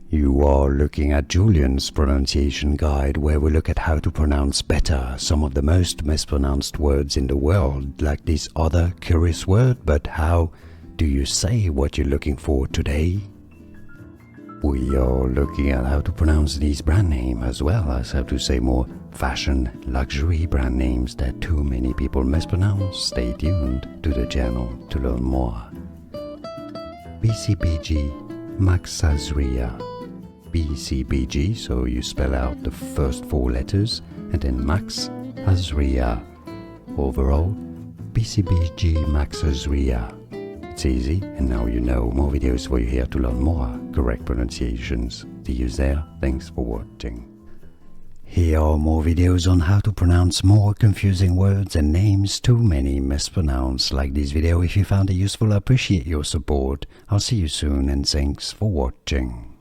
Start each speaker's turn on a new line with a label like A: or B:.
A: You are looking at Julian's pronunciation guide, where we look at how to pronounce better some of the most mispronounced words in the world, like this other curious word. But how do you say what you're looking for today? We are looking at how to pronounce these brand names, as well as how to say more fashion, luxury brand names that too many people mispronounce. Stay tuned to the channel to learn more. BCBGMAXAZRIA. BCBG, so you spell out the first 4 letters, and then MAXAZRIA. Overall, BCBGMAXAZRIA. It's easy, and now you know. More videos for you here to learn more correct pronunciations. See you there. Thanks for watching. Here are more videos on how to pronounce more confusing words and names too many mispronounced. Like this video if you found it useful. I appreciate your support. I'll see you soon, and thanks for watching.